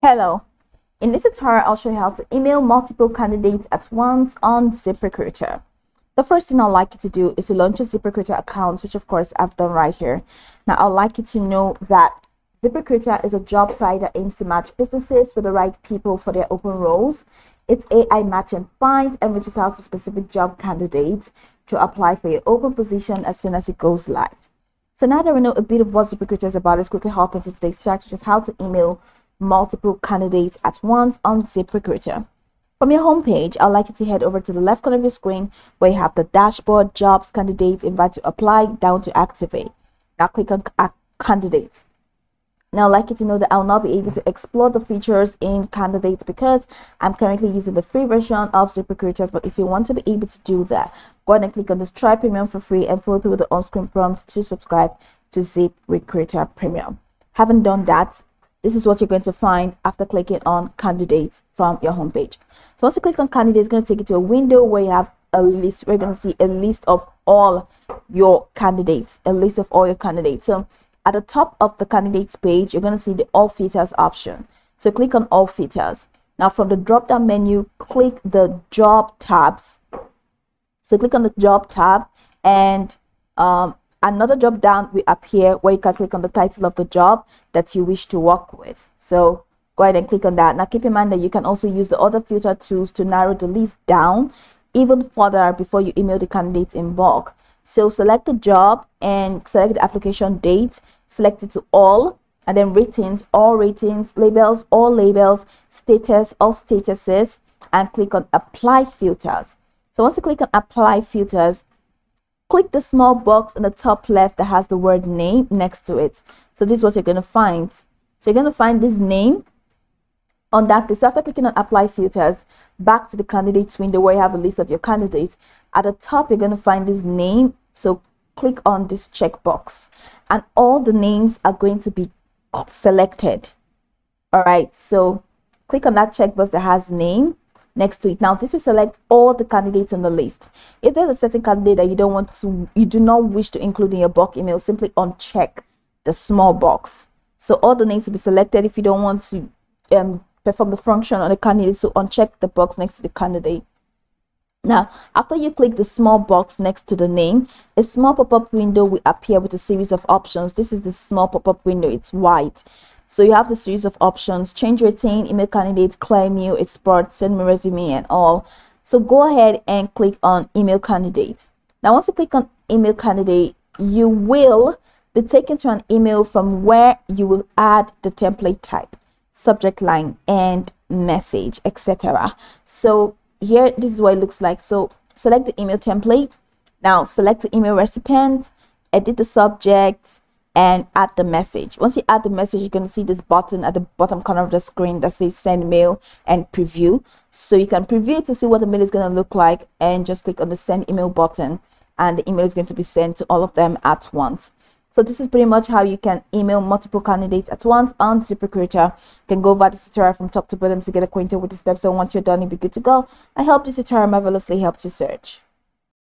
Hello, in this tutorial I'll show you how to email multiple candidates at once on Ziprecruiter. The first thing I'd like you to do is to launch a Ziprecruiter account, which of course I've done right here. Now I'd like you to know that Ziprecruiter is a job site that aims to match businesses with the right people for their open roles. It's AI match and find and reaches out to specific job candidates to apply for your open position as soon as it goes live. So now that we know a bit of what Ziprecruiter is about, let's quickly hop into today's start, which is how to email multiple candidates at once on Ziprecruiter. From your homepage, I'd like you to head over to the left corner of your screen where you have the dashboard, jobs, candidates, invite to apply, down to activate. Now click on candidates. Now I'd like you to know that I'll not be able to explore the features in candidates because I'm currently using the free version of Ziprecruiter. But if you want to be able to do that, go ahead and click on this Try Premium for free and follow through the on-screen prompt to subscribe to Ziprecruiter Premium. Haven't done that, this is what you're going to find after clicking on candidates from your homepage. So once you click on candidates, it's going to take you to a window where you have a list. We're going to see a list of all your candidates, So at the top of the candidates page, you're going to see the all filters option. So click on all filters. Now from the drop down menu, click the job tabs. So click on the job tab and another drop down will appear where you can click on the title of the job that you wish to work with. So go ahead and click on that. Now keep in mind that you can also use the other filter tools to narrow the list down even further before you email the candidates in bulk. So select the job and select the application date, select it to all, and then ratings, all ratings, labels, all labels, status, all statuses, and click on apply filters. So once you click on apply filters, click the small box in the top left that has the word name next to it. So this is what you're going to find. So you're going to find this name on that list. So after clicking on apply filters, back to the candidates window where you have a list of your candidates. At the top, you're going to find this name. So click on this checkbox and all the names are going to be selected. All right. So click on that checkbox that has name next to it. Now this will select all the candidates on the list. If there's a certain candidate that you do not wish to include in your bulk email, simply uncheck the small box. So all the names will be selected. If you don't want to perform the function on the candidate, so uncheck the box next to the candidate. Now after you click the small box next to the name, a small pop-up window will appear with a series of options. This is the small pop-up window, it's white. So you have the series of options: change, retain, email candidate, clear new, export, send me resume, and all. So go ahead and click on email candidate. Now once you click on email candidate, you will be taken to an email from where you will add the template type, subject line, and message, etc. So here, this is what it looks like. So select the email template. Now select the email recipient, edit the subject, and add the message. Once you add the message, you're going to see this button at the bottom corner of the screen that says send mail and preview. So you can preview it to see what the mail is going to look like and just click on the send email button and the email is going to be sent to all of them at once. So this is pretty much how you can email multiple candidates at once on Ziprecruiter. You can go over this tutorial from top to bottom to get acquainted with the steps, and once you're done, you'll be good to go. I hope this tutorial marvelously helped you search.